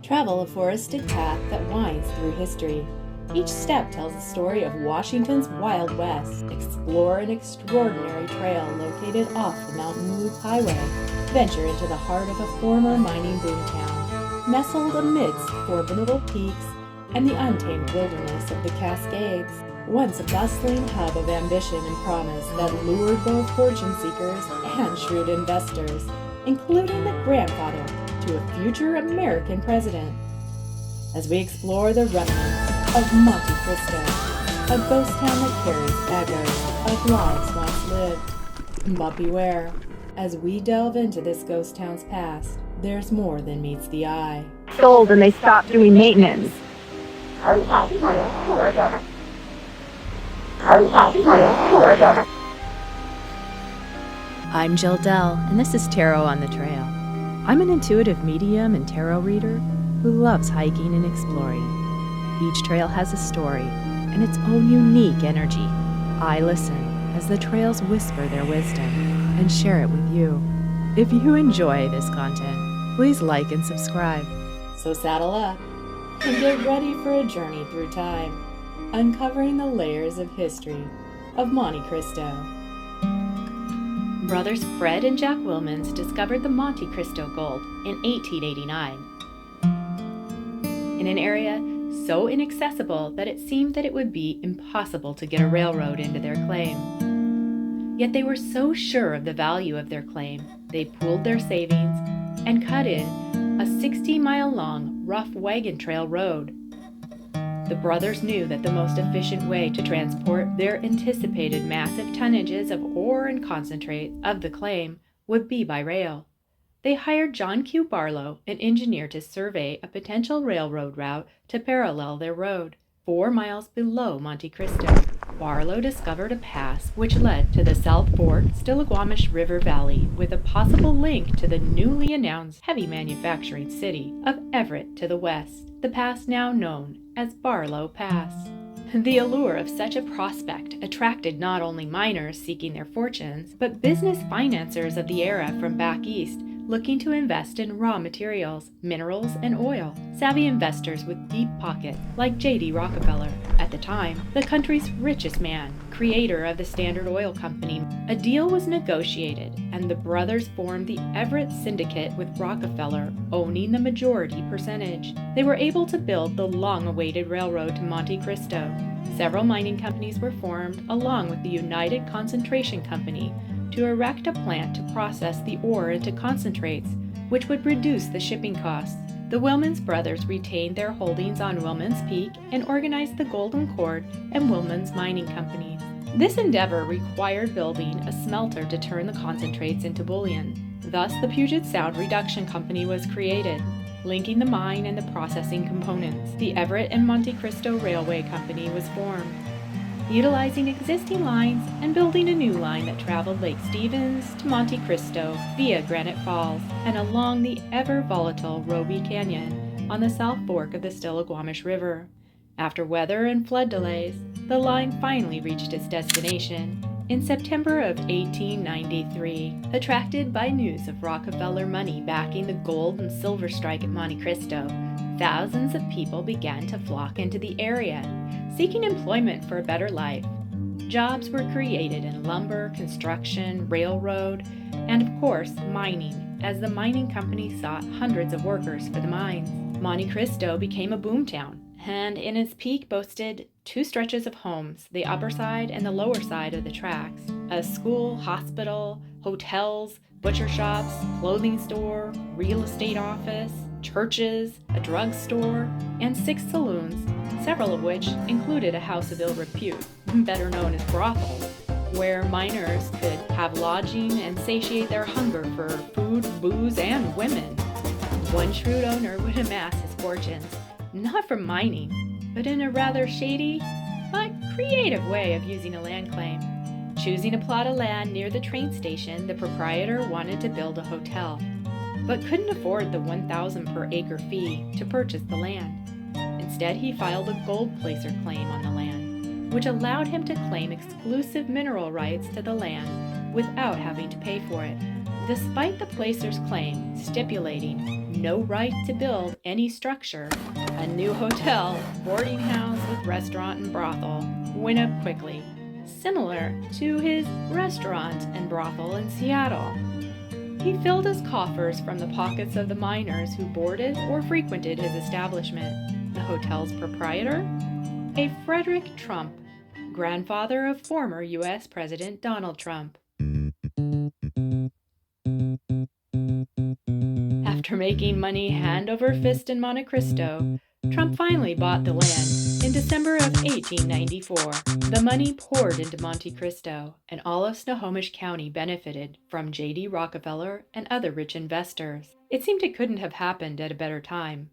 Travel a forested path that winds through history. Each step tells the story of Washington's Wild West. Explore an extraordinary trail located off the Mountain Loop Highway. Venture into the heart of a former mining boomtown, nestled amidst formidable peaks and the untamed wilderness of the Cascades. Once a bustling hub of ambition and promise that lured both fortune seekers and shrewd investors, including the grandfather to a future American president. As we explore the remnants of Monte Cristo, a ghost town that carries echoes of lives once lived. But beware, as we delve into this ghost town's past, there's more than meets the eye. Sold and they stopped doing maintenance. I'm Jill Dell, and this is Tarot on the Trail. I'm an intuitive medium and tarot reader who loves hiking and exploring. Each trail has a story and its own unique energy. I listen as the trails whisper their wisdom and share it with you. If you enjoy this content, please like and subscribe. So saddle up and get ready for a journey through time, uncovering the layers of history of Monte Cristo. Brothers Fred and Jack Wilmans discovered the Monte Cristo gold in 1889 in an area so inaccessible that it seemed that it would be impossible to get a railroad into their claim. Yet they were so sure of the value of their claim, they pooled their savings and cut in a 60-mile-long rough wagon trail road. The brothers knew that the most efficient way to transport their anticipated massive tonnages of ore and concentrate of the claim would be by rail. They hired John Q. Barlow, an engineer, to survey a potential railroad route to parallel their road. 4 miles below Monte Cristo, Barlow discovered a pass which led to the South Fork Stillaguamish River Valley with a possible link to the newly announced heavy manufacturing city of Everett to the west, the pass now known as Barlow Pass. The allure of such a prospect attracted not only miners seeking their fortunes, but business financiers of the era from back east looking to invest in raw materials, minerals, and oil. Savvy investors with deep pockets, like J.D. Rockefeller, at the time, the country's richest man, creator of the Standard Oil Company. A deal was negotiated, and the brothers formed the Everett Syndicate with Rockefeller owning the majority percentage. They were able to build the long-awaited railroad to Monte Cristo. Several mining companies were formed, along with the United Concentration Company, to erect a plant to process the ore into concentrates, which would reduce the shipping costs. The Wilmans brothers retained their holdings on Wilmans Peak and organized the Golden Cord and Wilmans Mining Companies. This endeavor required building a smelter to turn the concentrates into bullion. Thus, the Puget Sound Reduction Company was created, linking the mine and the processing components. The Everett and Monte Cristo Railway Company was formed, utilizing existing lines and building a new line that traveled Lake Stevens to Monte Cristo via Granite Falls and along the ever-volatile Roby Canyon on the South Fork of the Stillaguamish River. After weather and flood delays, the line finally reached its destination in September of 1893. Attracted by news of Rockefeller money backing the gold and silver strike at Monte Cristo, thousands of people began to flock into the area, seeking employment for a better life. Jobs were created in lumber, construction, railroad, and of course, mining, as the mining company sought hundreds of workers for the mines. Monte Cristo became a boomtown, and in its peak boasted 2 stretches of homes, the upper side and the lower side of the tracks, a school, hospital, hotels, butcher shops, clothing store, real estate office, churches, a drugstore, and 6 saloons, several of which included a house of ill repute, better known as brothels, where miners could have lodging and satiate their hunger for food, booze, and women. One shrewd owner would amass his fortunes, not from mining, but in a rather shady but creative way of using a land claim. Choosing a plot of land near the train station, the proprietor wanted to build a hotel, but couldn't afford the $1,000 per acre fee to purchase the land. Instead, he filed a gold placer claim on the land, which allowed him to claim exclusive mineral rights to the land without having to pay for it. Despite the placer's claim stipulating no right to build any structure, a new hotel, boarding house with restaurant and brothel went up quickly, similar to his restaurant and brothel in Seattle. He filled his coffers from the pockets of the miners who boarded or frequented his establishment. The hotel's proprietor? A Frederick Trump, grandfather of former U.S. President Donald Trump. After making money hand over fist in Monte Cristo, Trump finally bought the land in December of 1894. The money poured into Monte Cristo, and all of Snohomish County benefited from J.D. Rockefeller and other rich investors. It seemed it couldn't have happened at a better time.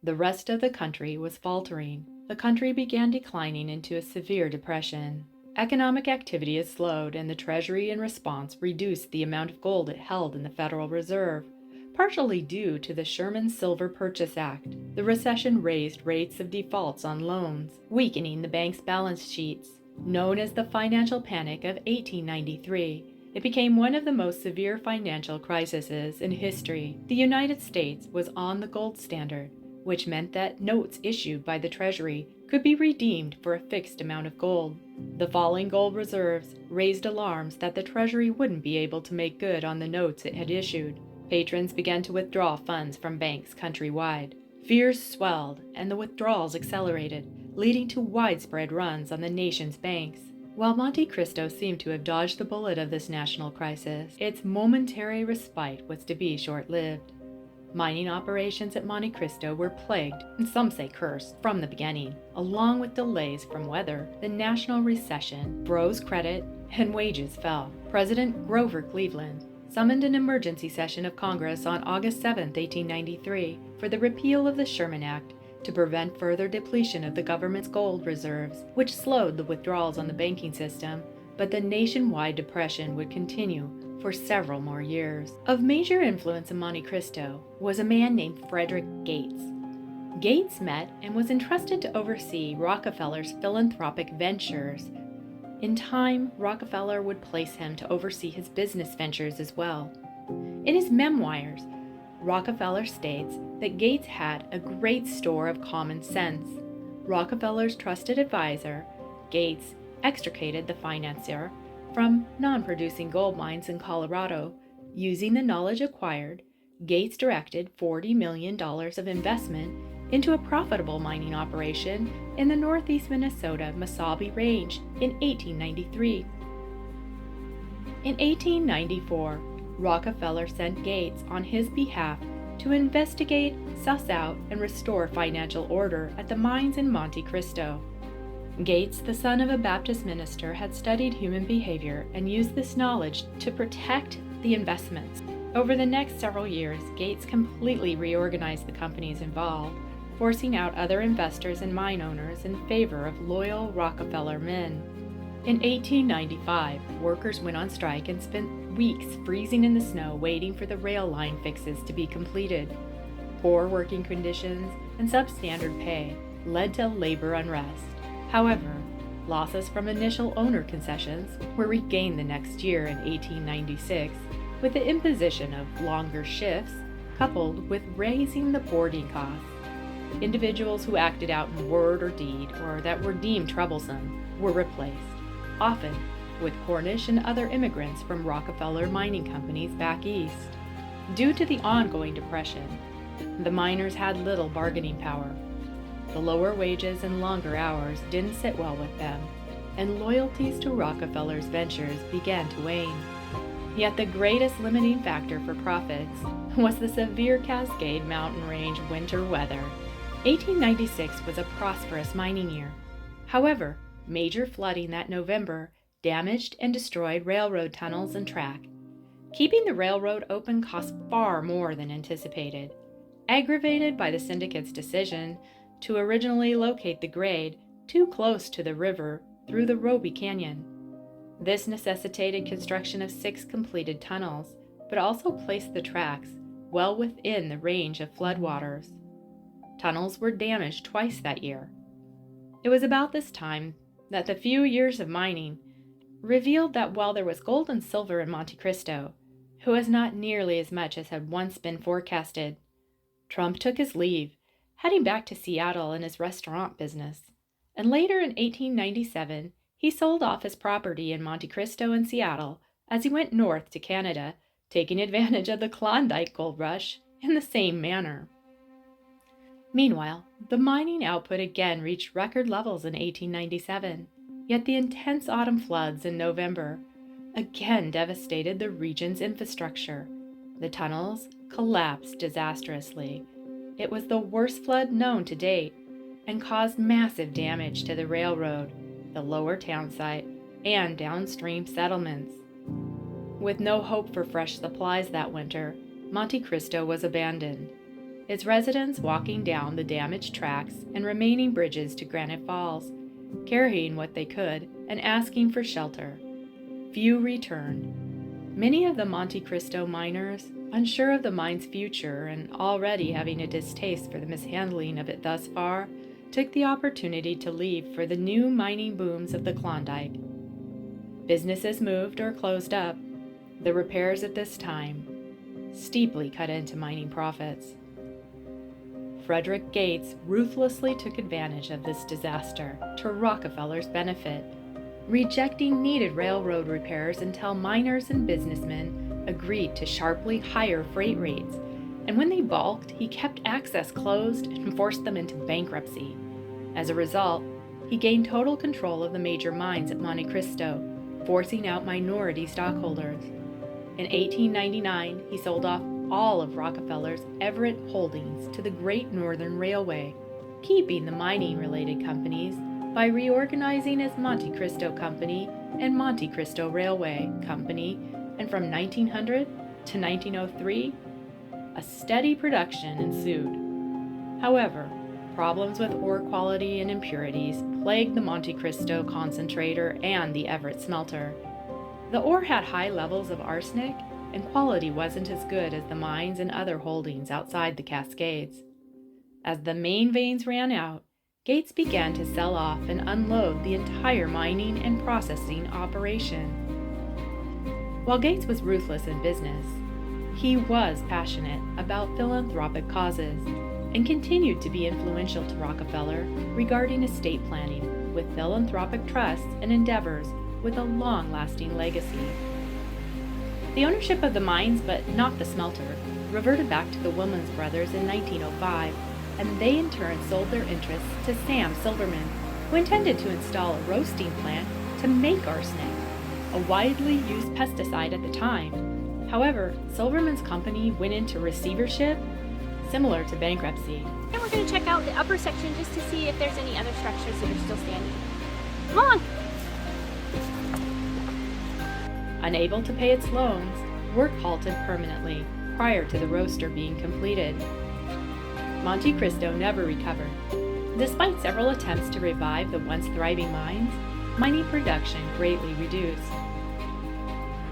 The rest of the country was faltering. The country began declining into a severe depression. Economic activity had slowed, and the Treasury in response reduced the amount of gold it held in the Federal Reserve. Partially due to the Sherman Silver Purchase Act, the recession raised rates of defaults on loans, weakening the bank's balance sheets. Known as the financial panic of 1893, it became one of the most severe financial crises in history. The United States was on the gold standard, which meant that notes issued by the Treasury could be redeemed for a fixed amount of gold. The falling gold reserves raised alarms that the Treasury wouldn't be able to make good on the notes it had issued. Patrons began to withdraw funds from banks countrywide. Fears swelled, and the withdrawals accelerated, leading to widespread runs on the nation's banks. While Monte Cristo seemed to have dodged the bullet of this national crisis, its momentary respite was to be short-lived. Mining operations at Monte Cristo were plagued, and some say cursed, from the beginning. Along with delays from weather, the national recession froze credit, and wages fell. President Grover Cleveland summoned an emergency session of Congress on August 7, 1893, for the repeal of the Sherman Act to prevent further depletion of the government's gold reserves, which slowed the withdrawals on the banking system, but the nationwide depression would continue for several more years. Of major influence in Monte Cristo was a man named Frederick Gates. Gates met and was entrusted to oversee Rockefeller's philanthropic ventures. In time, Rockefeller would place him to oversee his business ventures as well. In his memoirs, Rockefeller states that Gates had a great store of common sense. Rockefeller's trusted advisor, Gates extricated the financier from non-producing gold mines in Colorado. Using the knowledge acquired, Gates directed $40 million of investment into a profitable mining operation in the northeast Minnesota Mesabi Range in 1893. In 1894, Rockefeller sent Gates on his behalf to investigate, suss out, and restore financial order at the mines in Monte Cristo. Gates, the son of a Baptist minister, had studied human behavior and used this knowledge to protect the investments. Over the next several years, Gates completely reorganized the companies involved, forcing out other investors and mine owners in favor of loyal Rockefeller men. In 1895, workers went on strike and spent weeks freezing in the snow waiting for the rail line fixes to be completed. Poor working conditions and substandard pay led to labor unrest. However, losses from initial owner concessions were regained the next year in 1896 with the imposition of longer shifts coupled with raising the boarding costs. Individuals who acted out in word or deed or that were deemed troublesome were replaced, often with Cornish and other immigrants from Rockefeller mining companies back east. Due to the ongoing depression, the miners had little bargaining power. The lower wages and longer hours didn't sit well with them, and loyalties to Rockefeller's ventures began to wane. Yet the greatest limiting factor for profits was the severe Cascade Mountain Range winter weather. 1896 was a prosperous mining year. However, major flooding that November damaged and destroyed railroad tunnels and track. Keeping the railroad open cost far more than anticipated, aggravated by the syndicate's decision to originally locate the grade too close to the river through the Roby Canyon. This necessitated construction of 6 completed tunnels, but also placed the tracks well within the range of floodwaters. Tunnels were damaged twice that year. It was about this time that the few years of mining revealed that while there was gold and silver in Monte Cristo, it was not nearly as much as had once been forecasted. Trump took his leave, heading back to Seattle in his restaurant business. And later in 1897, he sold off his property in Monte Cristo and Seattle as he went north to Canada, taking advantage of the Klondike gold rush in the same manner. Meanwhile, the mining output again reached record levels in 1897, yet the intense autumn floods in November again devastated the region's infrastructure. The tunnels collapsed disastrously. It was the worst flood known to date and caused massive damage to the railroad, the lower town site, and downstream settlements. With no hope for fresh supplies that winter, Monte Cristo was abandoned, its residents walking down the damaged tracks and remaining bridges to Granite Falls, carrying what they could and asking for shelter. Few returned. Many of the Monte Cristo miners, unsure of the mine's future and already having a distaste for the mishandling of it thus far, took the opportunity to leave for the new mining booms of the Klondike. Businesses moved or closed up. The repairs at this time steeply cut into mining profits. Frederick Gates ruthlessly took advantage of this disaster to Rockefeller's benefit, rejecting needed railroad repairs until miners and businessmen agreed to sharply higher freight rates, and when they balked, he kept access closed and forced them into bankruptcy. As a result, he gained total control of the major mines at Monte Cristo, forcing out minority stockholders. In 1899, he sold off all of Rockefeller's Everett holdings to the Great Northern Railway, keeping the mining-related companies by reorganizing as Monte Cristo Company and Monte Cristo Railway Company, and from 1900 to 1903, a steady production ensued. However, problems with ore quality and impurities plagued the Monte Cristo concentrator and the Everett smelter. The ore had high levels of arsenic, and quality wasn't as good as the mines and other holdings outside the Cascades. As the main veins ran out, Gates began to sell off and unload the entire mining and processing operation. While Gates was ruthless in business, he was passionate about philanthropic causes and continued to be influential to Rockefeller regarding estate planning with philanthropic trusts and endeavors with a long-lasting legacy. The ownership of the mines, but not the smelter, reverted back to the Woolman's brothers in 1905, and they in turn sold their interests to Sam Silverman, who intended to install a roasting plant to make arsenic, a widely used pesticide at the time. However, Silverman's company went into receivership, similar to bankruptcy. And we're going to check out the upper section just to see if there's any other structures that are still standing. Come on! Unable to pay its loans, work halted permanently prior to the roaster being completed. Monte Cristo never recovered. Despite several attempts to revive the once thriving mines, mining production greatly reduced.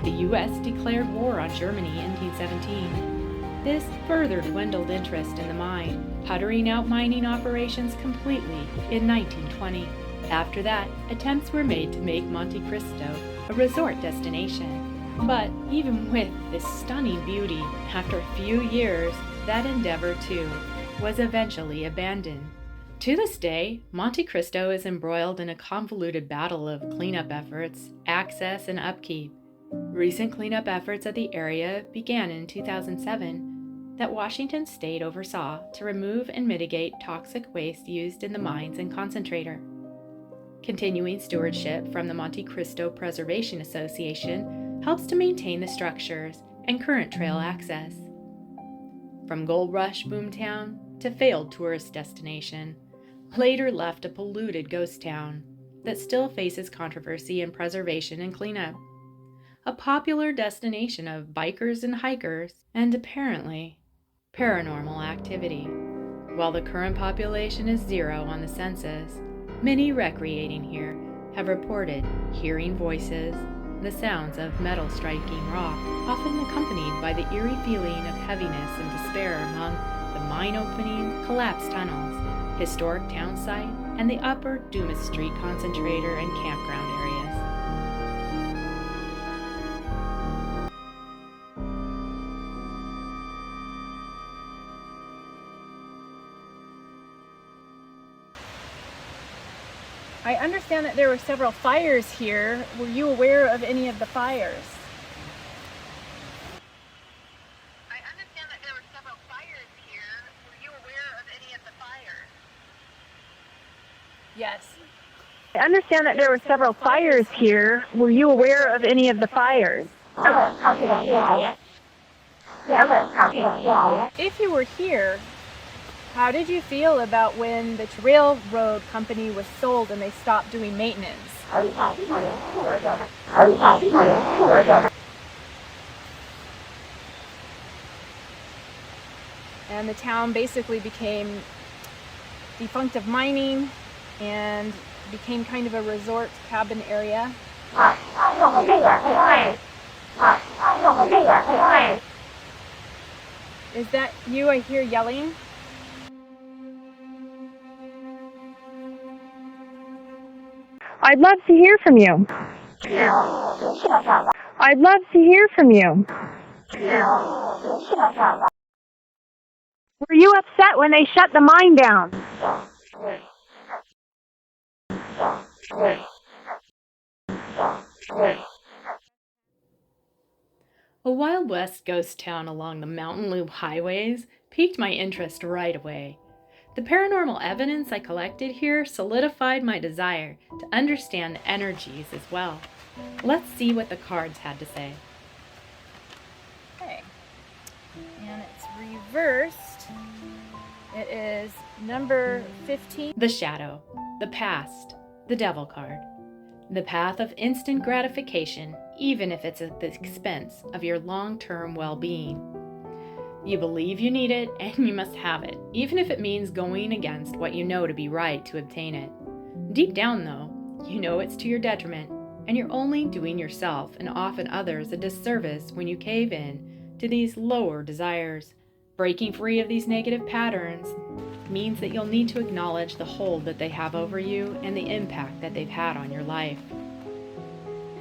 The U.S. declared war on Germany in 1917. This further dwindled interest in the mine, puttering out mining operations completely in 1920. After that, attempts were made to make Monte Cristo a resort destination. But even with this stunning beauty, after a few years, that endeavor too was eventually abandoned. To this day, Monte Cristo is embroiled in a convoluted battle of cleanup efforts, access, and upkeep. Recent cleanup efforts of the area began in 2007 that Washington State oversaw to remove and mitigate toxic waste used in the mines and concentrator. Continuing stewardship from the Monte Cristo Preservation Association helps to maintain the structures and current trail access. From Gold Rush Boomtown to failed tourist destination, later left a polluted ghost town that still faces controversy in preservation and cleanup. A popular destination of bikers and hikers, and apparently paranormal activity. While the current population is 0 on the census, many recreating here have reported hearing voices, the sounds of metal striking rock, often accompanied by the eerie feeling of heaviness and despair among the mine openings, collapsed tunnels, historic town site, and the upper Dumas Street concentrator and campground areas. I understand that there were several fires here. Were you aware of any of the fires? I understand that there were several fires here. Were you aware of any of the fires? Yes. I understand that there were several fires here. Were you aware of any of the fires? If you were here, how did you feel about when the railroad company was sold and they stopped doing maintenance? And the town basically became defunct of mining and became kind of a resort cabin area. Is that you I hear yelling? I'd love to hear from you. I'd love to hear from you. Were you upset when they shut the mine down? A Wild West ghost town along the mountain loop highways piqued my interest right away. The paranormal evidence I collected here solidified my desire to understand the energies as well. Let's see what the cards had to say. Okay. And it's reversed. It is number 15. The shadow, the past, the devil card. The path of instant gratification, even if it's at the expense of your long-term well-being. You believe you need it, and you must have it, even if it means going against what you know to be right to obtain it. Deep down, though, you know it's to your detriment, and you're only doing yourself and often others a disservice when you cave in to these lower desires. Breaking free of these negative patterns means that you'll need to acknowledge the hold that they have over you and the impact that they've had on your life.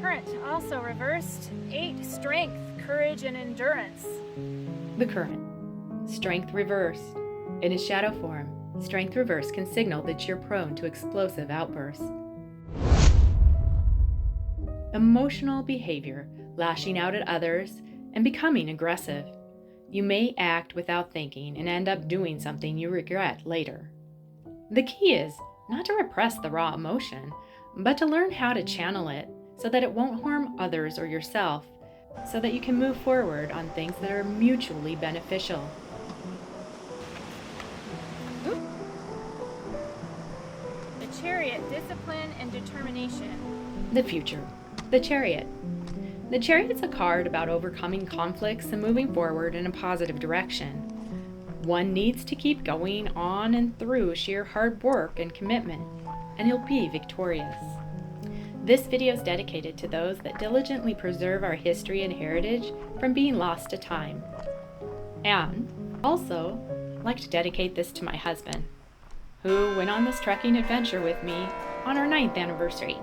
Current also reversed. 8, strength, courage, and endurance. The current. Strength reversed. In its shadow form, strength reversed can signal that you're prone to explosive outbursts. Emotional behavior, lashing out at others, and becoming aggressive. You may act without thinking and end up doing something you regret later. The key is not to repress the raw emotion, but to learn how to channel it so that it won't harm others or yourself, so that you can move forward on things that are mutually beneficial. The chariot, discipline, and determination. The future. The chariot. The chariot's a card about overcoming conflicts and moving forward in a positive direction. One needs to keep going on and through sheer hard work and commitment, and you'll be victorious. This video is dedicated to those that diligently preserve our history and heritage from being lost to time. And also, I'd like to dedicate this to my husband, who went on this trekking adventure with me on our 9th anniversary.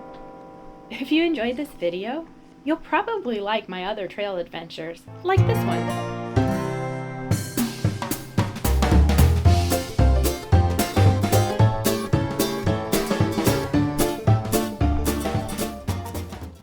If you enjoyed this video, you'll probably like my other trail adventures, like this one.